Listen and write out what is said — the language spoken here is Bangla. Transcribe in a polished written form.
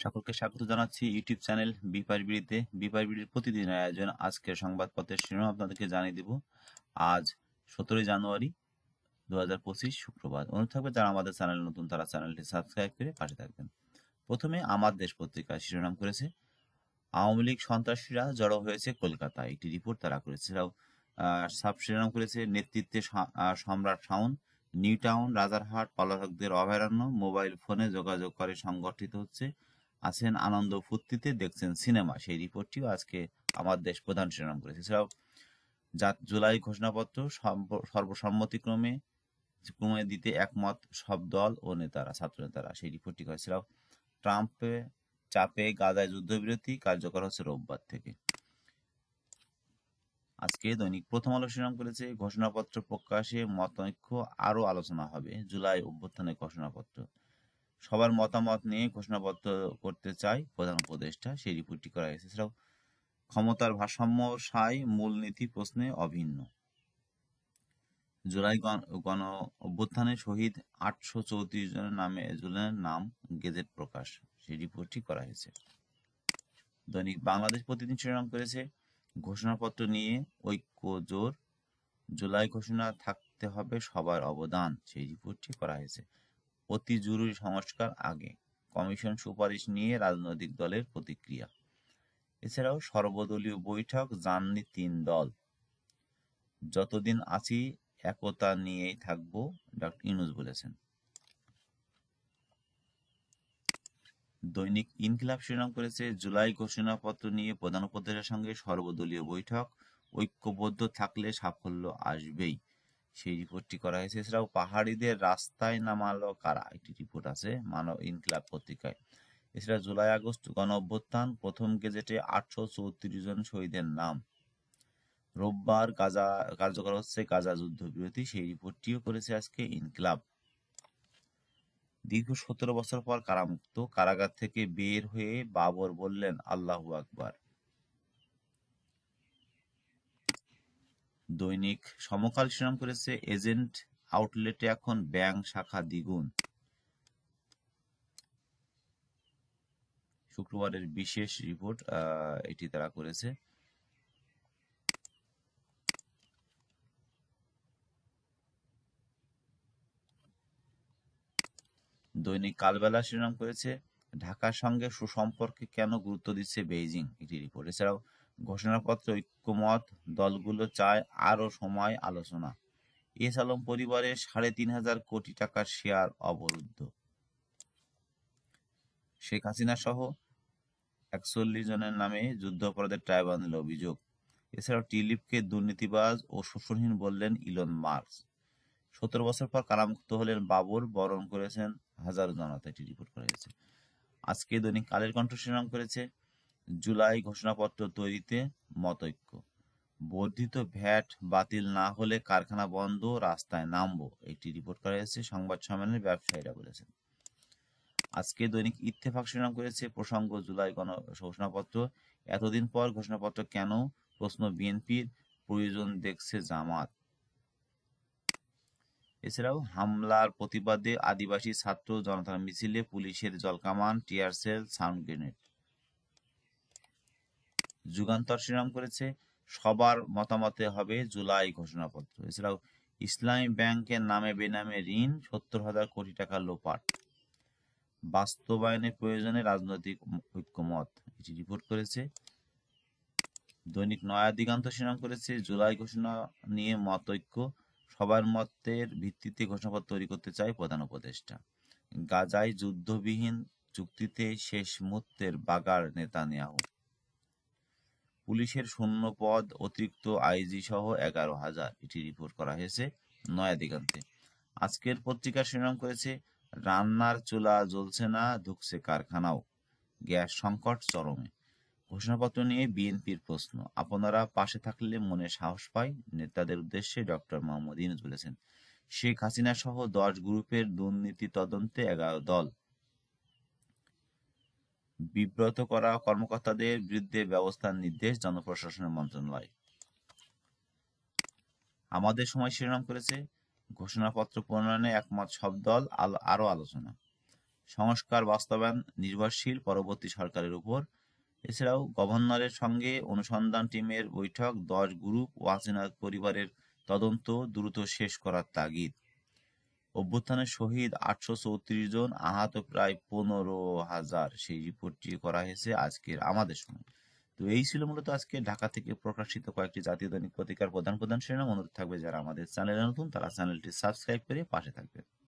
সকলকে স্বাগত জানাচ্ছি ইউটিউব চ্যানেল বিপারবিড়িতে। বিপারবিড়ির প্রতিদিনের আয়োজন আজকের সংবাদপত্রের শিরোনাম আপনাদেরকে জানিয়ে দিব। আজ 17 জানুয়ারি 2025 শুক্রবার। অনুরোধ থাকবে যারা আমাদের চ্যানেল নতুন তারা চ্যানেলটি সাবস্ক্রাইব করে পাশে থাকবেন। প্রথমে আমার দেশ পত্রিকায় শিরোনাম করেছে আওয়ামী লীগ সন্ত্রাসীরা জড়ো হয়েছে কলকাতায়, একটি রিপোর্ট তারা করেছে। সাব শিরোনাম করেছে নেতৃত্বে সম্রাট শাওন, নিউ টাউন, রাজারহাট পলাতকদের অভয়ারণ্য, মোবাইল ফোনে যোগাযোগ করে সংগঠিত হচ্ছে, আছেন আনন্দ ফুর্তিতে, দেখছেন সিনেমা। সেই রিপোর্টটিও আজকে আমার দেশ প্রধান শিরোনাম করেছে। এছাড়াও জুলাই ঘোষণাপত্র সর্বসম্মতিক্রমে দিতে একমত সব দল ও নেতারা, ছাত্র নেতারা, সেই রিপোর্টটি করেছে। ট্রাম্পে চাপে গাজায় যুদ্ধবিরতি কার্যকর হচ্ছে রোববার থেকে। আজকে দৈনিক প্রথম আলো শিরোনাম করেছে ঘোষণাপত্র প্রকাশে মতৈক্য, আরো আলোচনা হবে। জুলাই অভ্যুত্থানের ঘোষণাপত্র, সবার মতামত নিয়ে ঘোষণাপত্র করতে চাই প্রধান উপদেষ্টা, সেই রিপোর্টটি করা হয়েছে। এছাড়াও ক্ষমতার ভারসাম্য সাই মূলনীতি প্রশ্নে অভিন্ন। জুলাই গণ অভ্যুত্থানে শহীদ 834 জনের নাম গেজেট প্রকাশ, সেই রিপোর্টটি করা হয়েছে। দৈনিক বাংলাদেশ প্রতিদিন শিরোনাম করেছে ঘোষণাপত্র নিয়ে ঐক্য জোর, জুলাই ঘোষণা থাকতে হবে সবার অবদান, সেই রিপোর্টটি করা হয়েছে। অতি জরুরি সংস্কার আগে, কমিশন সুপারিশ নিয়ে রাজনৈতিক দলের প্রতিক্রিয়া। এছাড়াও সর্বদলীয় বৈঠক, যাননি 3 দল, যতদিন আছি একতা নিয়েই থাকবো, ডক্টর ইউনূস বলেছেন। দৈনিক ইনকিলাব শিরোনাম করেছে জুলাই ঘোষণাপত্র নিয়ে প্রধান উপদেষ্টার সঙ্গে সর্বদলীয় বৈঠক, ঐক্যবদ্ধ থাকলে সাফল্য আসবেই, সেই রিপোর্টটি করা হয়েছে। এছাড়াও পাহাড়িদের রাস্তায় নামালো কারা, একটি রিপোর্ট আছে মানব ইনকিলাব পত্রিকায়। এছাড়া জুলাই আগস্ট গণ অভ্যুত্থান, প্রথম গেজেটে 834 জন শহীদের নাম, রোববার গাজা কার্যকর হচ্ছে গাজা যুদ্ধবিরতি, সেই রিপোর্টটিও করেছে আজকে ইনকিলাব। দীর্ঘ 17 বছর পর কারামুক্ত, কারাগার থেকে বের হয়ে বাবর বললেন আল্লাহু আকবার। দৈনিক সমকাল শিরোনাম করেছে এজেন্ট আউটলেটে এখন ব্যাংক শাখা দ্বিগুণ, শুক্রবারের বিশেষ রিপোর্ট এটি তারা করেছে। দৈনিক কালবেলা শিরোনাম করেছে ঢাকার সঙ্গে সুসম্পর্কে কেন গুরুত্ব দিচ্ছে বেইজিং, একটি রিপোর্ট। এছাড়াও ঘোষণাপত্রে ঐক্যমত, দলগুলো চায় আরো সময় আলোচনা। এস আলম পরিবারের 3,500 কোটি টাকার শেয়ার অবরুদ্ধ। শেখ হাসিনা সহ 41 জনের নামে যুদ্ধাপরাধের ট্রাইব্যুনালে অভিযোগ। এছাড়াও টিলিপকে দুর্নীতিবাজ ও শোষণহীন বললেন ইলন মাস্ক। 17 বছর পর কারামুক্ত হলেন বাবর, বরণ করেছেন হাজারো জনতা, এটি রিপোর্ট করা হয়েছে। আজকে দৈনিক কালের কণ্ঠ শিরোনাম করেছে জুলাই ঘোষণাপত্র তৈরিতে মতৈক্য, বর্ধিত ভ্যাট বাতিল না হলে কারখানা বন্ধ, রাস্তায় নামবো, একটি রিপোর্ট করা হয়েছে। সংবাদ সম্মেলনে ব্যবসায়ীরা বলেছেন। আজকে দৈনিক ইত্তেফাক শিরোনাম করেছে প্রসঙ্গ জুলাই ঘোষণাপত্র, এতদিন পর ঘোষণাপত্র কেন, প্রশ্ন বিএনপির, প্রয়োজন দেখছে জামাত। এছাড়াও হামলার প্রতিবাদে আদিবাসী ছাত্র জনতার মিছিলে পুলিশের জলকামান, tear shell, sound grenade. Jugantor শিরোনাম করেছে সবার মতামতে হবে জুলাই ঘোষণাপত্র। এছাড়াও ইসলামী ব্যাংকের নামে বেনামে ঋণ, 70,000 কোটি টাকা লোপাট, বাস্তবায়নের প্রয়োজনে রাজনৈতিক ঐক্যমত, এটি রিপোর্ট করেছে। দৈনিক নয়া দিগন্ত শিরোনাম করেছে জুলাই ঘোষণা নিয়ে মতৈক্য, সবার মতের ভিত্তিতে ঘোষণাপত্র তৈরি করতে চাই প্রধান উপদেষ্টা। গাজায় যুদ্ধবিহীন চুক্তিতে শেষ মুহূর্তের বাগার নেতানিয়াহু। পুলিশের শূন্য পদ, অতিরিক্ত আইজি সহ 11,000, এটি রিপোর্ট করা হয়েছে নয়া দিগন্তে। আজকের পত্রিকার শিরোনাম করেছে রান্নার চুলা জ্বলছে না, ঢুকছে কারখানাও, গ্যাস সংকট চরমে। ঘোষণাপত্র নিয়ে বিএনপির প্রশ্ন, আপনারা পাশে থাকলে মনে সাহস পায়, নেতাদের উদ্দেশ্যে ডক্টর মোহাম্মদ ইউনূস বলেছেন। শেখ হাসিনা সহ 10 গ্রুপের দুর্নীতি তদন্তে 11 দল, বিব্রত করা কর্মকর্তাদের বিরুদ্ধে ব্যবস্থার নির্দেশ জনপ্রশাসন মন্ত্রণালয়। আমাদের সময় শিরোনাম করেছে ঘোষণাপত্র প্রণয়নে একমত সব দল, আরো আলোচনা। সংস্কার বাস্তবায়ন নির্ভরশীল পরবর্তী সরকারের উপর। এছাড়াও গভর্নরের সঙ্গে অনুসন্ধান টিমের বৈঠক, 10 গ্রুপ ওয়াসিনাথ পরিবারের তদন্ত দ্রুত শেষ করার তাগিদ। অভ্যুত্থানে শহীদ 834 জন, আহত প্রায় 15,000, সেই রিপোর্টটি করা হয়েছে আজকের আমাদের সময়। তো এই ছিল মূলত আজকে ঢাকা থেকে প্রকাশিত কয়েকটি জাতীয় দৈনিক পত্রিকার প্রধান প্রধান শিরোনাম। অনুরোধ থাকবে যারা আমাদের চ্যানেলে নতুন তারা চ্যানেলটি সাবস্ক্রাইব করে পাশে থাকবেন।